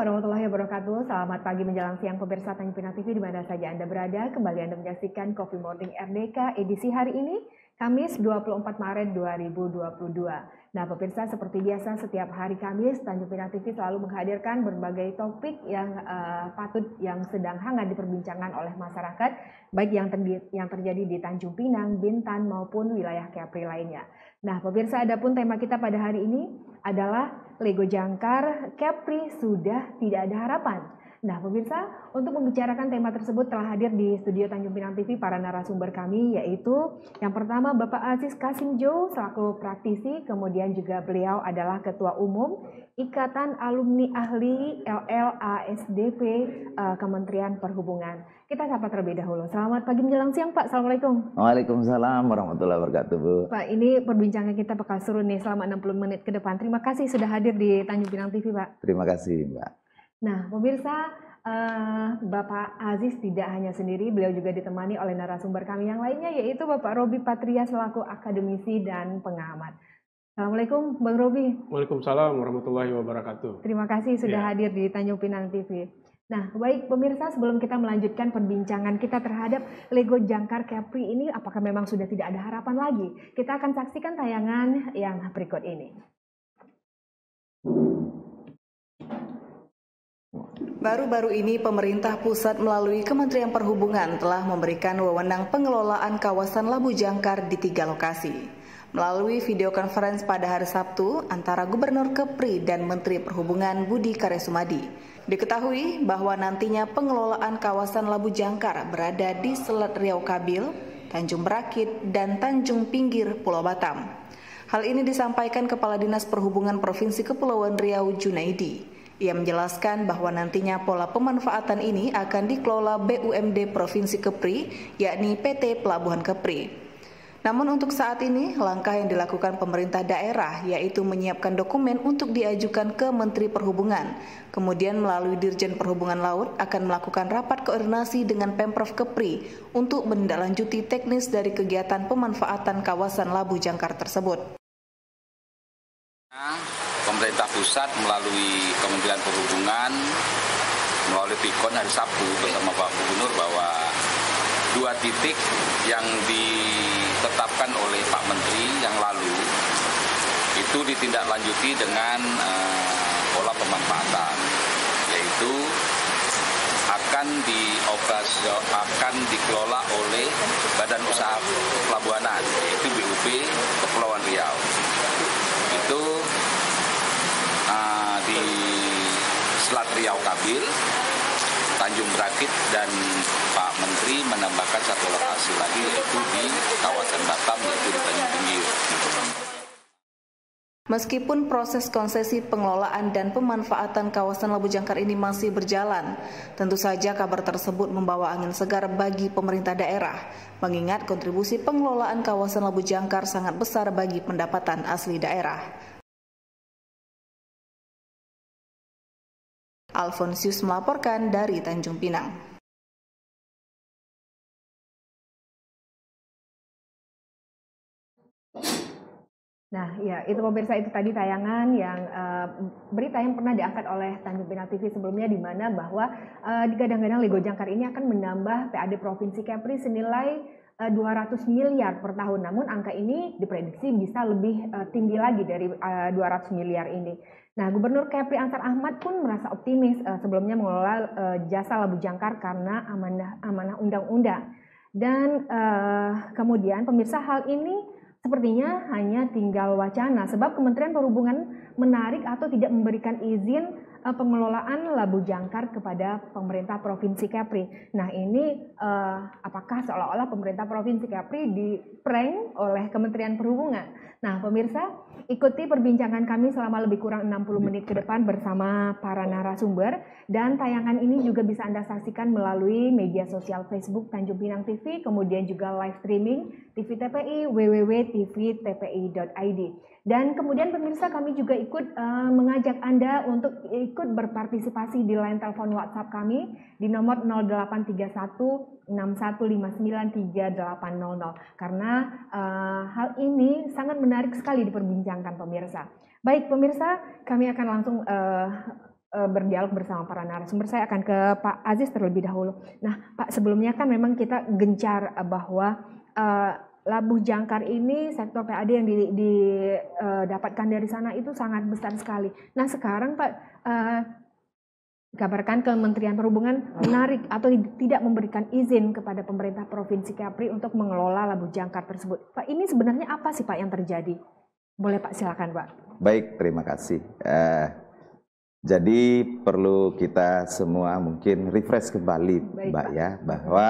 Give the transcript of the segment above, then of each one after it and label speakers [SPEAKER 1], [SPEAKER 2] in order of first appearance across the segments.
[SPEAKER 1] warahmatullahi wabarakatuh. Selamat pagi menjelang siang pemirsa Tanjung Pinang TV di mana saja Anda berada. Kembali Anda menyaksikan Coffee Morning RDK edisi hari ini, Kamis 24 Maret 2022. Nah pemirsa, seperti biasa setiap hari Kamis Tanjung Pinang TV selalu menghadirkan berbagai topik yang yang sedang hangat diperbincangkan oleh masyarakat, baik yang terjadi di Tanjung Pinang, Bintan maupun wilayah Kepri lainnya. Nah pemirsa, adapun tema kita pada hari ini adalah Lego Jangkar Kepri sudah tidak ada harapan. Nah pemirsa, untuk membicarakan tema tersebut telah hadir di studio Tanjung Pinang TV para narasumber kami, yaitu yang pertama Bapak Aziz Kasim Jo selaku praktisi, kemudian juga beliau adalah Ketua Umum Ikatan Alumni Ahli LLASDP Kementerian Perhubungan. Kita sapa terlebih dahulu. Selamat pagi menjelang siang Pak, Assalamualaikum.
[SPEAKER 2] Waalaikumsalam warahmatullahi wabarakatuh Bu.
[SPEAKER 1] Pak, ini perbincangan kita bakal seru nih selama 60 menit ke depan. Terima kasih sudah hadir di Tanjung Pinang TV Pak.
[SPEAKER 2] Terima kasih Mbak.
[SPEAKER 1] Nah pemirsa, Bapak Aziz tidak hanya sendiri, beliau juga ditemani oleh narasumber kami yang lainnya, yaitu Bapak Robi Patria selaku akademisi dan pengamat. Assalamualaikum Bang Robi.
[SPEAKER 3] Waalaikumsalam warahmatullahi wabarakatuh.
[SPEAKER 1] Terima kasih sudah hadir di Tanjung Pinang TV. Nah baik pemirsa, sebelum kita melanjutkan perbincangan kita terhadap Lego Jangkar Kepri ini, apakah memang sudah tidak ada harapan lagi? Kita akan saksikan tayangan yang berikut ini.
[SPEAKER 4] Baru-baru ini pemerintah pusat melalui Kementerian Perhubungan telah memberikan wewenang pengelolaan kawasan Labu Jangkar di 3 lokasi. Melalui video conference pada hari Sabtu antara Gubernur Kepri dan Menteri Perhubungan Budi Karya Sumadi, diketahui bahwa nantinya pengelolaan kawasan Labu Jangkar berada di Selat Riau Kabil, Tanjung Berakit, dan Tanjung Pinggir Pulau Batam. Hal ini disampaikan Kepala Dinas Perhubungan Provinsi Kepulauan Riau Junaidi. Ia menjelaskan bahwa nantinya pola pemanfaatan ini akan dikelola BUMD Provinsi Kepri, yakni PT Pelabuhan Kepri. Namun untuk saat ini, langkah yang dilakukan pemerintah daerah yaitu menyiapkan dokumen untuk diajukan ke Menteri Perhubungan. Kemudian melalui Dirjen Perhubungan Laut akan melakukan rapat koordinasi dengan Pemprov Kepri untuk menindaklanjuti teknis dari kegiatan pemanfaatan kawasan Labu Jangkar tersebut.
[SPEAKER 5] Pemerintah pusat melalui Kementerian Perhubungan melalui Pikon hari Sabtu bersama Pak Gubernur bahwa 2 titik yang ditetapkan oleh Pak Menteri yang lalu itu ditindaklanjuti dengan pola pemanfaatan, yaitu akan dikelola oleh Badan Usaha Pelabuhanan, yaitu BUP Kepulauan Riau. Itu di Selat Riau Kabil, Tanjung Berakit, dan Pak Menteri menambahkan 1 lokasi lagi yaitu di kawasan Batam, yaitu di Tanjung Pinggir.
[SPEAKER 4] Meskipun proses konsesi pengelolaan dan pemanfaatan kawasan Labu Jangkar ini masih berjalan, tentu saja kabar tersebut membawa angin segar bagi pemerintah daerah, mengingat kontribusi pengelolaan kawasan Labu Jangkar sangat besar bagi pendapatan asli daerah. Alfonsius melaporkan dari Tanjung Pinang.
[SPEAKER 1] Nah, ya itu pemirsa, itu tadi tayangan yang berita yang pernah diangkat oleh Tanjung Pinang TV sebelumnya, di mana bahwa digadang-gadang Lego Jangkar ini akan menambah PAD Provinsi Kepri senilai 200 miliar per tahun. Namun angka ini diprediksi bisa lebih tinggi lagi dari 200 miliar ini. Nah, Gubernur Kepri Ansar Ahmad pun merasa optimis sebelumnya mengelola jasa Labu Jangkar karena amanah undang-undang. Dan kemudian pemirsa, hal ini sepertinya hanya tinggal wacana sebab Kementerian Perhubungan menarik atau tidak memberikan izin pengelolaan Labu Jangkar kepada pemerintah Provinsi Kepri. Nah ini apakah seolah-olah pemerintah Provinsi Kepri diprank oleh Kementerian Perhubungan? Nah pemirsa, ikuti perbincangan kami selama lebih kurang 60 menit ke depan bersama para narasumber, dan tayangan ini juga bisa Anda saksikan melalui media sosial Facebook Tanjung Pinang TV, kemudian juga live streaming TV TPI www.tvtpi.id. Dan kemudian pemirsa, kami juga ikut mengajak Anda untuk ikut berpartisipasi di line telepon WhatsApp kami di nomor 0831 61593800, karena hal ini sangat menarik sekali diperbincangkan pemirsa. Baik pemirsa, kami akan langsung berdialog bersama para narasumber. Saya akan ke Pak Aziz terlebih dahulu. Nah, Pak, sebelumnya kan memang kita gencar bahwa Labuh Jangkar ini sektor PAD yang didapatkan dari sana itu sangat besar sekali. Nah, sekarang Pak, dikabarkan Kementerian Perhubungan menarik atau tidak memberikan izin kepada pemerintah Provinsi Kepri untuk mengelola Labuh Jangkar tersebut. Pak, ini sebenarnya apa sih Pak yang terjadi? Boleh Pak, silakan Pak.
[SPEAKER 2] Baik, terima kasih. Jadi perlu kita semua mungkin refresh kembali,
[SPEAKER 1] Baik,
[SPEAKER 2] Mbak,
[SPEAKER 1] Pak.
[SPEAKER 2] ya, bahwa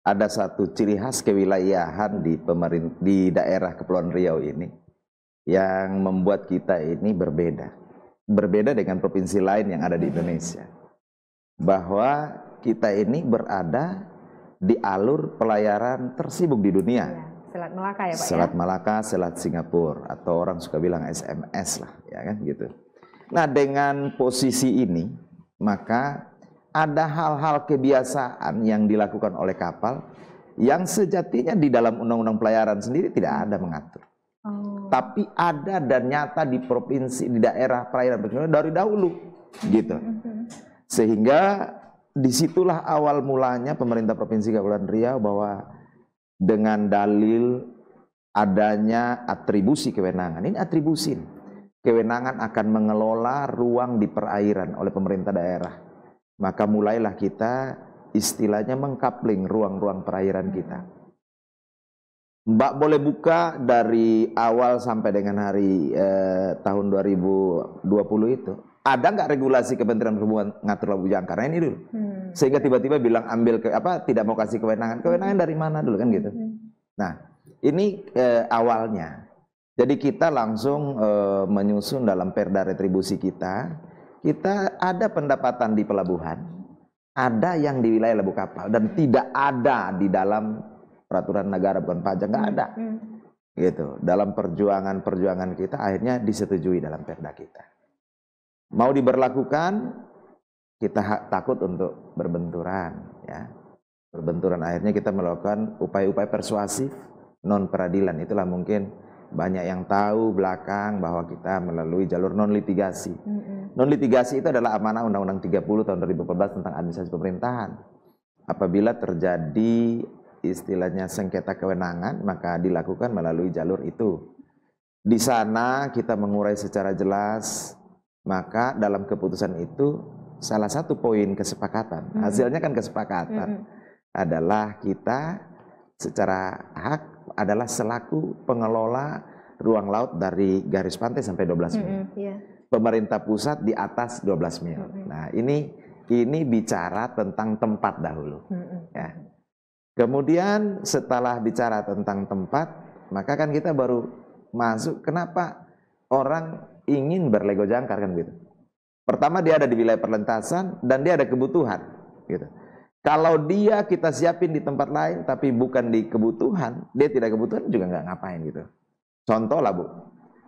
[SPEAKER 2] ada satu ciri khas kewilayahan di daerah Kepulauan Riau ini yang membuat kita ini berbeda dengan provinsi lain yang ada di Indonesia. Bahwa kita ini berada di alur pelayaran tersibuk di dunia.
[SPEAKER 1] Ya, Selat Malaka ya Pak.
[SPEAKER 2] Selat Malaka, Selat Singapura, atau orang suka bilang SMS lah, ya kan gitu. Nah, dengan posisi ini, maka ada hal-hal kebiasaan yang dilakukan oleh kapal yang sejatinya di dalam Undang-Undang Pelayaran sendiri tidak ada mengatur. Tapi ada dan nyata di provinsi, di daerah perairan dari dahulu, gitu. Sehingga disitulah awal mulanya pemerintah Provinsi Kepulauan Riau bahwa dengan dalil adanya atribusi kewenangan, ini atribusi, kewenangan akan mengelola ruang di perairan oleh pemerintah daerah. Maka mulailah kita istilahnya mengkapling ruang-ruang perairan kita. Mbak boleh buka dari awal sampai dengan hari tahun 2020 itu. Ada nggak regulasi Kementerian Perhubungan ngatur Labuh Jangkar? Nah, ini dulu. Sehingga tiba-tiba bilang tidak mau kasih kewenangan. Kewenangan dari mana dulu kan gitu. Nah, ini awalnya. Jadi kita langsung menyusun dalam perda retribusi kita ada pendapatan di pelabuhan, ada yang di wilayah labuh kapal, dan tidak ada di dalam peraturan negara bukan pajak, nggak ada. Gitu. Dalam perjuangan kita akhirnya disetujui dalam perda kita. Mau diberlakukan, kita takut untuk berbenturan, ya. Berbenturan, akhirnya kita melakukan upaya-upaya persuasif non peradilan. Itulah mungkin banyak yang tahu belakang bahwa kita melalui jalur non litigasi. Non litigasi itu adalah amanah Undang-Undang 30 tahun 2014 tentang administrasi pemerintahan. Apabila terjadi istilahnya sengketa kewenangan, maka dilakukan melalui jalur itu. Di sana kita mengurai secara jelas, maka dalam keputusan itu salah satu poin kesepakatan, hasilnya kan kesepakatan, adalah kita secara hak adalah selaku pengelola ruang laut dari garis pantai sampai 12 mil. Pemerintah pusat di atas 12 mil. Nah, ini bicara tentang tempat dahulu. Ya. Kemudian setelah bicara tentang tempat, maka kan kita baru masuk kenapa orang ingin berlego jangkar kan gitu. Pertama, dia ada di wilayah perlintasan dan dia ada kebutuhan gitu. Kalau dia kita siapin di tempat lain tapi bukan di kebutuhan, dia tidak kebutuhan juga nggak ngapain gitu. Contoh lah Bu,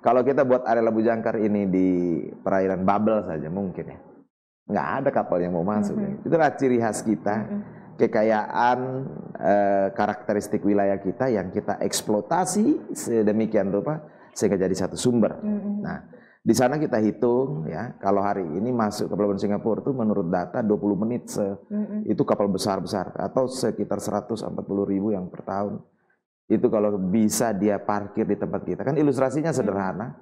[SPEAKER 2] kalau kita buat area Labuh Jangkar ini di perairan Babel saja mungkin ya, nggak ada kapal yang mau masuk. Itulah ciri khas kita, kekayaan karakteristik wilayah kita yang kita eksploitasi sedemikian rupa sehingga jadi satu sumber. Nah, di sana kita hitung ya, kalau hari ini masuk ke Pelabuhan Singapura itu menurut data 20 menit itu kapal besar-besar atau sekitar 140.000 yang per tahun. Itu kalau bisa dia parkir di tempat kita. Kan ilustrasinya sederhana,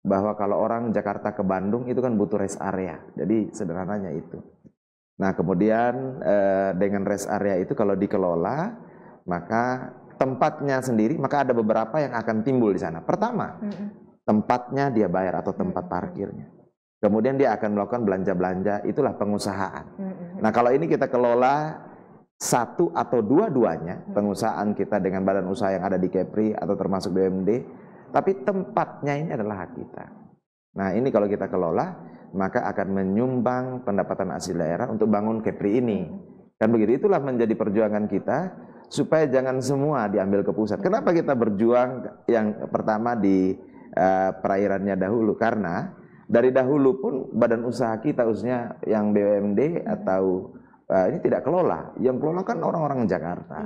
[SPEAKER 2] bahwa kalau orang Jakarta ke Bandung itu kan butuh rest area. Jadi sederhananya itu. Nah, kemudian dengan rest area itu kalau dikelola, maka tempatnya sendiri, maka ada beberapa yang akan timbul di sana. Pertama, tempatnya dia bayar atau tempat parkirnya. Kemudian dia akan melakukan belanja-belanja, itulah pengusahaan. Nah, kalau ini kita kelola satu atau dua-duanya, pengusahaan kita dengan badan usaha yang ada di Kepri atau termasuk BUMD, tapi tempatnya ini adalah hak kita. Nah, ini kalau kita kelola, maka akan menyumbang pendapatan asli daerah untuk bangun Kepri ini. Dan begitu, itulah menjadi perjuangan kita, supaya jangan semua diambil ke pusat. Kenapa kita berjuang yang pertama di perairannya dahulu? Karena dari dahulu pun badan usaha kita, khususnya yang BUMD atau ini tidak kelola, yang kelola kan orang-orang Jakarta.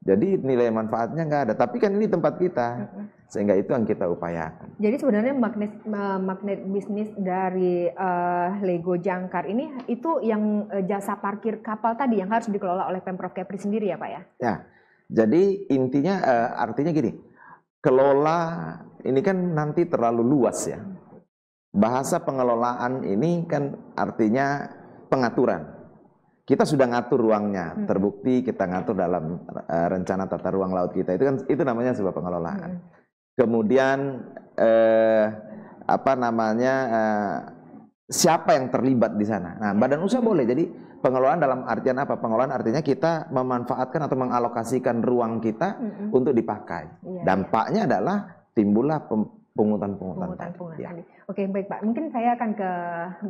[SPEAKER 2] Jadi nilai manfaatnya nggak ada. Tapi kan ini tempat kita, Sehingga itu yang kita upayakan.
[SPEAKER 1] Jadi sebenarnya magnet bisnis dari Lego Jangkar ini itu yang jasa parkir kapal tadi yang harus dikelola oleh Pemprov Kepri sendiri ya Pak ya?
[SPEAKER 2] Ya, jadi intinya artinya gini, kelola ini kan nanti terlalu luas ya. Bahasa pengelolaan ini kan artinya pengaturan. Kita sudah ngatur ruangnya, terbukti kita ngatur dalam rencana tata ruang laut kita. Itu namanya sebuah pengelolaan. Kemudian siapa yang terlibat di sana? Nah, badan usaha boleh. Jadi pengelolaan dalam artian apa? Pengelolaan artinya kita memanfaatkan atau mengalokasikan ruang kita untuk dipakai. Dampaknya adalah timbullah pungutan tadi. Ya.
[SPEAKER 1] Oke, baik Pak. Mungkin saya akan ke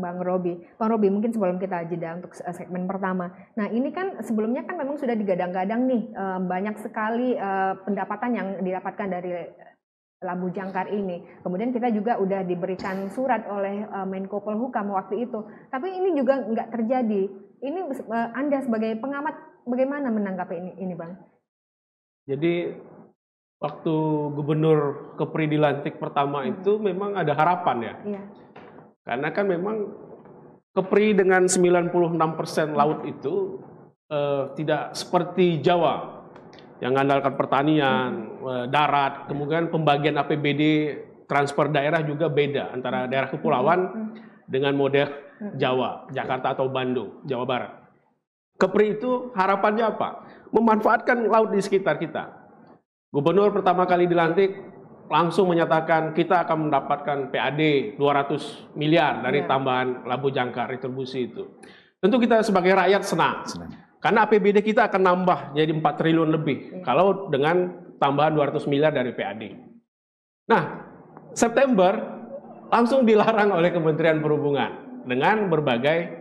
[SPEAKER 1] Bang Robi. Bang Robi, mungkin sebelum kita jeda untuk segmen pertama. Nah, ini kan sebelumnya kan memang sudah digadang-gadang nih banyak sekali pendapatan yang didapatkan dari Labu Jangkar ini. Kemudian kita juga udah diberikan surat oleh Menko Polhukam waktu itu. Tapi ini juga nggak terjadi. Ini Anda sebagai pengamat bagaimana menanggapi ini Bang?
[SPEAKER 3] Jadi waktu Gubernur Kepri dilantik pertama itu memang ada harapan ya. Iya. Karena kan memang Kepri dengan 96% laut itu tidak seperti Jawa yang mengandalkan pertanian, darat, kemudian pembagian APBD transfer daerah juga beda antara daerah kepulauan dengan model Jawa, Jakarta atau Bandung, Jawa Barat. Kepri itu harapannya apa? Memanfaatkan laut di sekitar kita. Gubernur pertama kali dilantik langsung menyatakan kita akan mendapatkan PAD 200 miliar dari tambahan Labu Jangkar retribusi itu. Tentu kita sebagai rakyat senang. Karena APBD kita akan nambah jadi 4 triliun lebih kalau dengan tambahan 200 miliar dari PAD. Nah, September langsung dilarang oleh Kementerian Perhubungan dengan berbagai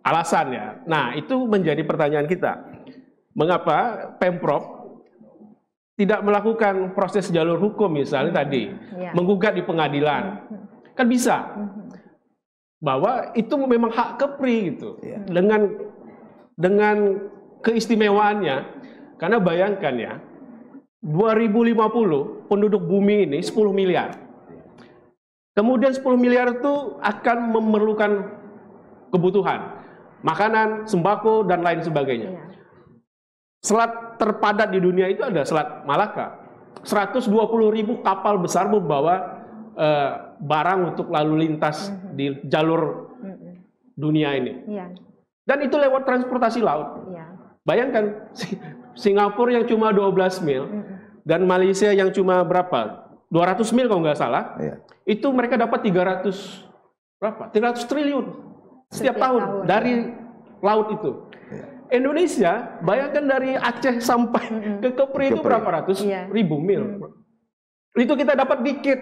[SPEAKER 3] alasan ya. Nah, itu menjadi pertanyaan kita. Mengapa Pemprov tidak melakukan proses jalur hukum misalnya tadi, menggugat di pengadilan, kan bisa, bahwa itu memang hak Kepri gitu, dengan keistimewaannya, karena bayangkan ya, 2050 penduduk bumi ini 10 miliar, kemudian 10 miliar itu akan memerlukan kebutuhan, makanan, sembako dan lain sebagainya. Selat terpadat di dunia itu ada Selat Malaka. 120.000 kapal besar membawa barang untuk lalu lintas di jalur dunia ini. Dan itu lewat transportasi laut. Bayangkan Singapura yang cuma 12 mil dan Malaysia yang cuma berapa? 200 mil kalau nggak salah. Itu mereka dapat 300 triliun setiap tahun dari laut itu. Indonesia, bayangkan dari Aceh sampai ke Kepri itu berapa ratus ribu mil. Itu kita dapat dikit,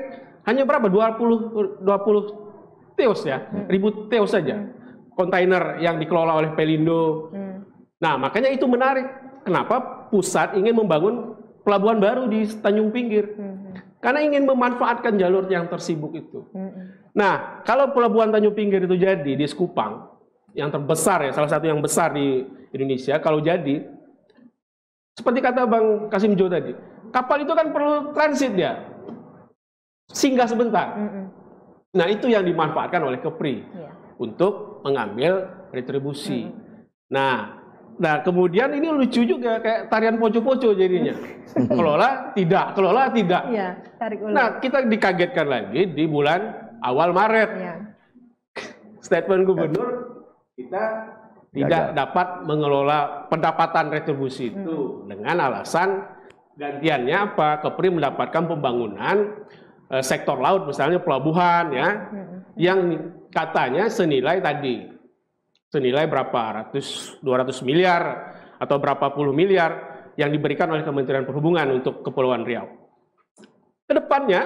[SPEAKER 3] hanya berapa? 20 teus ya, ribu teus saja. Kontainer yang dikelola oleh Pelindo. Nah, makanya itu menarik. Kenapa pusat ingin membangun pelabuhan baru di Tanjung Pinggir? Karena ingin memanfaatkan jalur yang tersibuk itu. Nah, kalau pelabuhan Tanjung Pinggir itu jadi di Sekupang, yang terbesar ya, salah satu yang besar di Indonesia, kalau jadi, seperti kata Bang Kasim Jo tadi, kapal itu kan perlu transit ya, singgah sebentar. Nah, itu yang dimanfaatkan oleh Kepri untuk mengambil retribusi. Nah, kemudian ini lucu juga, kayak tarian poco-poco jadinya. Kelola tidak.
[SPEAKER 1] Tarik ulang.
[SPEAKER 3] Nah, kita dikagetkan lagi di bulan awal Maret. Statement Gubernur, kita tidak dapat mengelola pendapatan retribusi itu dengan alasan gantiannya apa? Kepri mendapatkan pembangunan sektor laut, misalnya pelabuhan ya, yang katanya senilai berapa 200 miliar atau berapa puluh miliar yang diberikan oleh Kementerian Perhubungan untuk Kepulauan Riau. Kedepannya,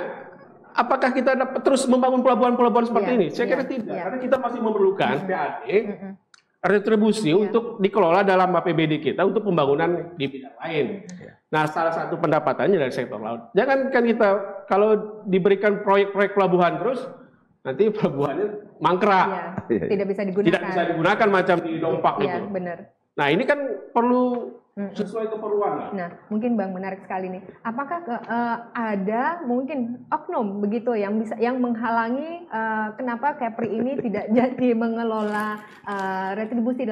[SPEAKER 3] apakah kita dapat terus membangun pelabuhan-pelabuhan seperti ini? Saya kira tidak, karena kita masih memerlukan PAD retribusi untuk dikelola dalam APBD kita untuk pembangunan di bidang lain. Nah, salah satu pendapatannya dari sektor laut. Jangan kan kita kalau diberikan proyek-proyek pelabuhan terus, nanti pelabuhannya mangkrak.
[SPEAKER 1] Tidak bisa digunakan.
[SPEAKER 3] Tidak bisa digunakan macam di Dompak itu.
[SPEAKER 1] Benar.
[SPEAKER 3] Nah, ini kan perlu sesuai keperluan lah.
[SPEAKER 1] Nah, mungkin Bang menarik sekali nih. Apakah ada mungkin oknum begitu yang menghalangi kenapa Kepri ini tidak jadi mengelola retribusi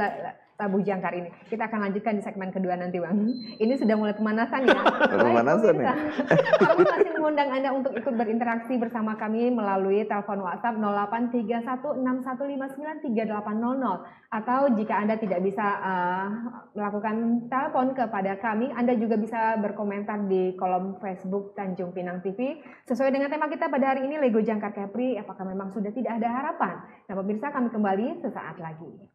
[SPEAKER 1] Labu Jangkar ini? Kita akan lanjutkan di segmen kedua nanti, Bang. Ini sudah mulai pemanasan ya.
[SPEAKER 2] Pemanasan ya.
[SPEAKER 1] Kami masih mengundang Anda untuk ikut berinteraksi bersama kami melalui telepon WhatsApp 083161593800, atau jika Anda tidak bisa melakukan telepon kepada kami, Anda juga bisa berkomentar di kolom Facebook Tanjung Pinang TV. Sesuai dengan tema kita pada hari ini, Lego Jangkar Kepri, apakah memang sudah tidak ada harapan? Nah, pemirsa, kami kembali sesaat lagi.